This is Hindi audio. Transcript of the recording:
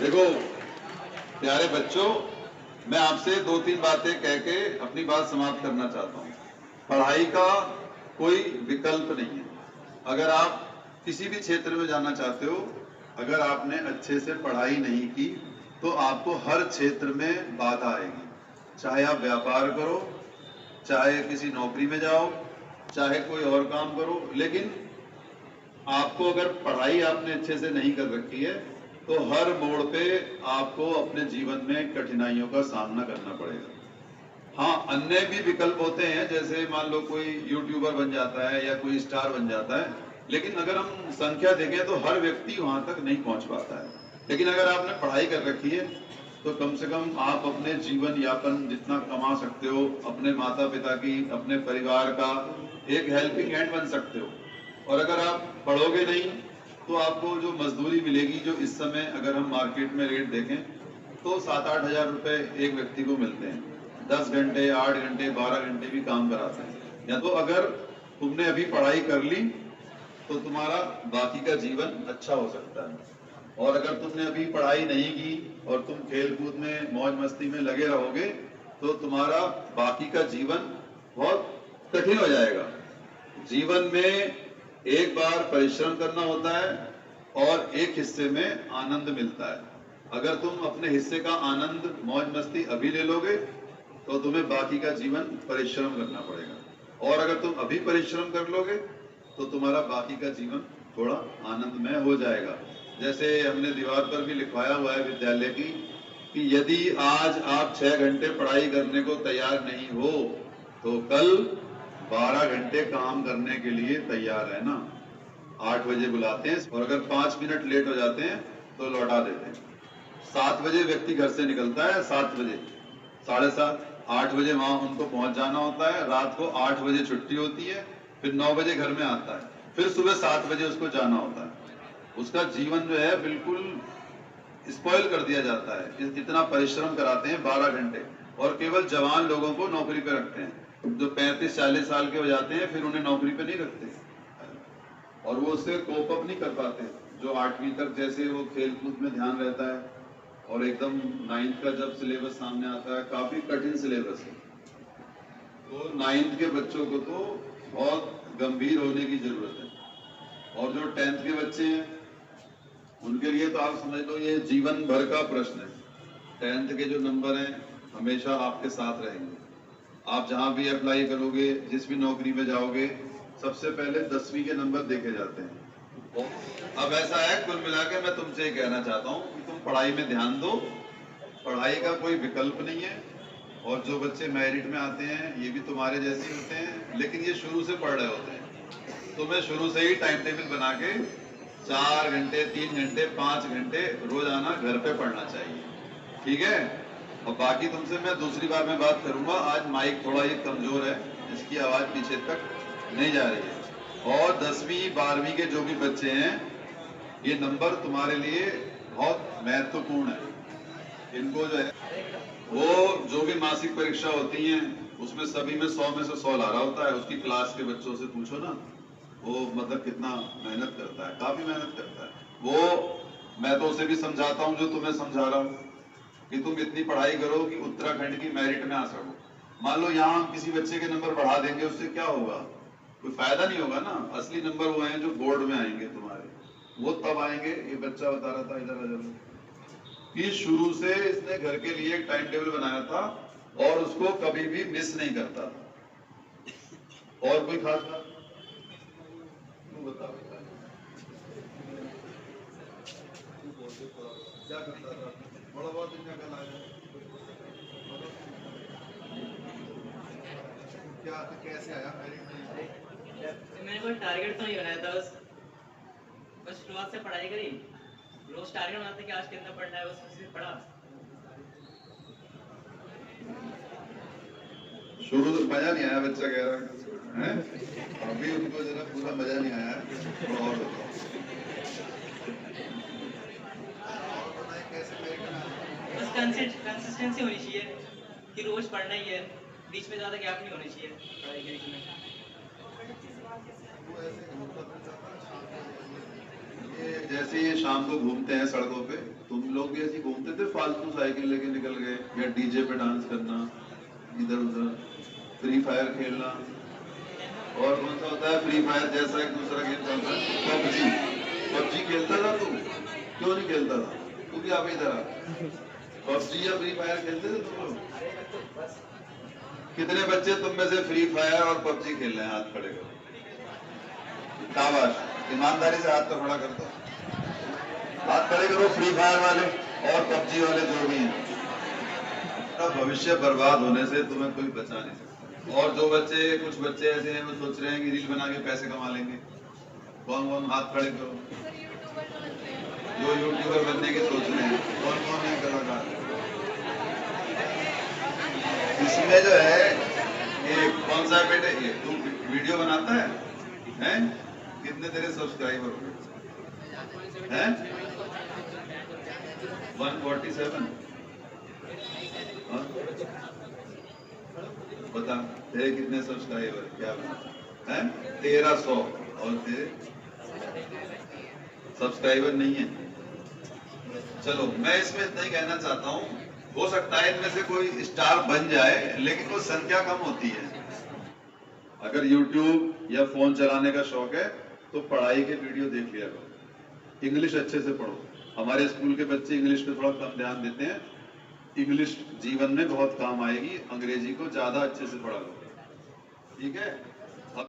देखो प्यारे बच्चों, मैं आपसे दो तीन बातें कह के अपनी बात समाप्त करना चाहता हूँ। पढ़ाई का कोई विकल्प नहीं है। अगर आप किसी भी क्षेत्र में जाना चाहते हो, अगर आपने अच्छे से पढ़ाई नहीं की तो आपको हर क्षेत्र में बाधा आएगी। चाहे आप व्यापार करो, चाहे किसी नौकरी में जाओ, चाहे कोई और काम करो, लेकिन आपको अगर पढ़ाई आपने अच्छे से नहीं कर रखी है तो हर मोड़ पे आपको अपने जीवन में कठिनाइयों का सामना करना पड़ेगा। हाँ, अन्य भी विकल्प होते हैं, जैसे मान लो कोई यूट्यूबर बन जाता है या कोई स्टार बन जाता है, लेकिन अगर हम संख्या देखें तो हर व्यक्ति वहां तक नहीं पहुंच पाता है। लेकिन अगर आपने पढ़ाई कर रखी है तो कम से कम आप अपने जीवन यापन जितना कमा सकते हो, अपने माता पिता की, अपने परिवार का एक हेल्पिंग हैंड बन सकते हो। और अगर आप पढ़ोगे नहीं तो आपको जो मजदूरी मिलेगी, जो इस समय अगर हम मार्केट में रेट देखें तो 7-8 हजार रुपए एक व्यक्ति को मिलते हैं। 10 घंटे, 8 घंटे, 12 घंटे भी काम कराते हैं। या तो अगर तुमने अभी पढ़ाई कर ली तो तुम्हारा बाकी का जीवन अच्छा हो सकता है, और अगर तुमने अभी पढ़ाई नहीं की और तुम खेल कूद में मौज मस्ती में लगे रहोगे तो तुम्हारा बाकी का जीवन बहुत कठिन हो जाएगा। जीवन में एक बार परिश्रम करना होता है और एक हिस्से में आनंद मिलता है। अगर तुम अपने हिस्से का आनंद मौज मस्ती अभी ले लोगे तो तुम्हें बाकी का जीवन परिश्रम करना पड़ेगा, और अगर तुम अभी परिश्रम कर लोगे तो तुम्हारा बाकी का जीवन थोड़ा आनंदमय हो जाएगा। जैसे हमने दीवार पर भी लिखवाया हुआ है विद्यालय की कि यदि आज आप 6 घंटे पढ़ाई करने को तैयार नहीं हो तो कल 12 घंटे काम करने के लिए तैयार रहना। 8 बजे बुलाते हैं और अगर 5 मिनट लेट हो जाते हैं तो लौटा देते हैं। 7 बजे व्यक्ति घर से निकलता है, 7 बजे, 7:30, 8 बजे वहां उनको पहुंच जाना होता है। रात को 8 बजे छुट्टी होती है, फिर 9 बजे घर में आता है, फिर सुबह 7 बजे उसको जाना होता है। उसका जीवन जो है बिल्कुल स्पॉइल कर दिया जाता है। इतना परिश्रम कराते हैं 12 घंटे, और केवल जवान लोगों को नौकरी पे रखते हैं। जो 35-40 साल के हो जाते हैं फिर उन्हें नौकरी पे नहीं रखते, और वो उससे कोप अप नहीं कर पाते। जो 8वीं तक जैसे वो खेल कूद में ध्यान रहता है, और एकदम 9th का जब सिलेबस सामने आता है, काफी कठिन सिलेबस है, तो 9th के बच्चों को तो बहुत गंभीर होने की जरूरत है। और जो 10th के बच्चे हैं उनके लिए तो आप समझ लो ये जीवन भर का प्रश्न है। 10th के जो नंबर हैं हमेशा आपके साथ रहेंगे। आप जहां भी अप्लाई करोगे, जिस भी नौकरी में जाओगे, सबसे पहले 10वीं के नंबर देखे जाते हैं। अब ऐसा है, कुल मिला के मैं तुमसे ये कहना चाहता हूँ कि तुम पढ़ाई में ध्यान दो। पढ़ाई का कोई विकल्प नहीं है, और जो बच्चे मेरिट में आते हैं ये भी तुम्हारे जैसे होते हैं, लेकिन ये शुरू से पढ़ रहे होते हैं। तुम्हें शुरू से ही टाइम टेबल बना के 4 घंटे, 3 घंटे, 5 घंटे रोजाना घर पे पढ़ना चाहिए, ठीक है? और बाकी तुमसे मैं दूसरी बार में बात करूंगा। आज माइक थोड़ा ये कमजोर है, इसकी आवाज पीछे तक नहीं जा रही है। और 10वीं 12वीं के जो भी बच्चे हैं, ये नंबर तुम्हारे लिए बहुत महत्वपूर्ण है। इनको जो है वो जो भी मासिक परीक्षा होती है उसमें सभी में 100 में से 100 ला रहा होता है। उसकी क्लास के बच्चों से पूछो ना, वो मतलब कितना मेहनत करता है, काफी मेहनत करता है वो। मैं तो उसे भी समझाता हूँ जो तुम्हें समझा रहा हूँ कि तुम इतनी पढ़ाई करो कि उत्तराखंड की मेरिट में आ सको। मान लो यहाँ हम किसी बच्चे के नंबर बढ़ा देंगे, उससे क्या होगा? कोई फायदा नहीं होगा ना। असली नंबर वो हैं जो बोर्ड में आएंगे तुम्हारे, वो तब आएंगे। ये बच्चा बता रहा था इधर इधर कि शुरू से इसने घर के लिए एक टाइम टेबल बनाया था और उसको कभी भी मिस नहीं करता था। और कोई खास बात बताओ, क्या करता था? बड़ा बहुत दिन का लाया क्या, कैसे आया? मैंने कोई टारगेट तो नहीं बनाया था, बस शुरुआत से पढ़ाई करी। रोज टारगेट बनाते कि आज कितना पढ़ना है, बस उसी से पढ़ा। शुरू तो मजा नहीं आया, बच्चा कह रहा है, अभी उनको जरा पूरा मजा नहीं आया। और बस कंसिस्टेंसी होनी चाहिए कि रोज पढ़ना ही है, बीच में ज्यादा गैप नहीं होनी चाहिए पढ़ाई के बीच में। जैसे ये शाम को घूमते हैं सड़कों पे, तुम लोग भी ऐसे ही घूमते थे फालतू साइकिल लेके निकल गए, या डीजे पे डांस करना, इधर उधर फ्री फायर खेलना, और कौन सा होता है फ्री फायर जैसा एक दूसरा गेम चलता है, पबजी। पबजी खेलता था तू? क्यों नहीं खेलता था? तू भी आप इधर आ, पबजी या फ्री फायर खेलते थे तुम लोग? कितने बच्चे तुम में से फ्री फायर और पबजी खेल रहे हैं? हाथ खड़े करो। शाबाश, ईमानदारी से हाथ तो खड़ा कर दो, हाथ खड़े करो फ्री फायर वाले और पबजी वाले जो भी हैं। अपना भविष्य बर्बाद होने से तुम्हें कोई बचा नहीं सकता। और जो बच्चे, कुछ बच्चे ऐसे हैं वो सोच रहे हैं कि रील बना के पैसे कमा लेंगे। कौन कौन हाथ खड़े करो जो यूट्यूबर बनने के सोच रहे हैं? कौन कौन है कलाकार? इसमें जो है ये कौन सा बेटे, ये तू वीडियो बनाता है? हैं? कितने तेरे सब्सक्राइबर हो हैं? 147। बता तेरे कितने सब्सक्राइबर? क्या बता हैं? 1300। और तेरे सब्सक्राइबर नहीं है। चलो मैं इसमें इतना ही कहना चाहता हूँ, हो सकता है इनमें से कोई स्टार बन जाए, लेकिन वो संख्या कम होती है। अगर YouTube या फोन चलाने का शौक है तो पढ़ाई के वीडियो देख लिया करो, इंग्लिश अच्छे से पढ़ो। हमारे स्कूल के बच्चे इंग्लिश पे थोड़ा कम ध्यान देते हैं, इंग्लिश जीवन में बहुत काम आएगी, अंग्रेजी को ज्यादा अच्छे से पढ़ा लो, ठीक है?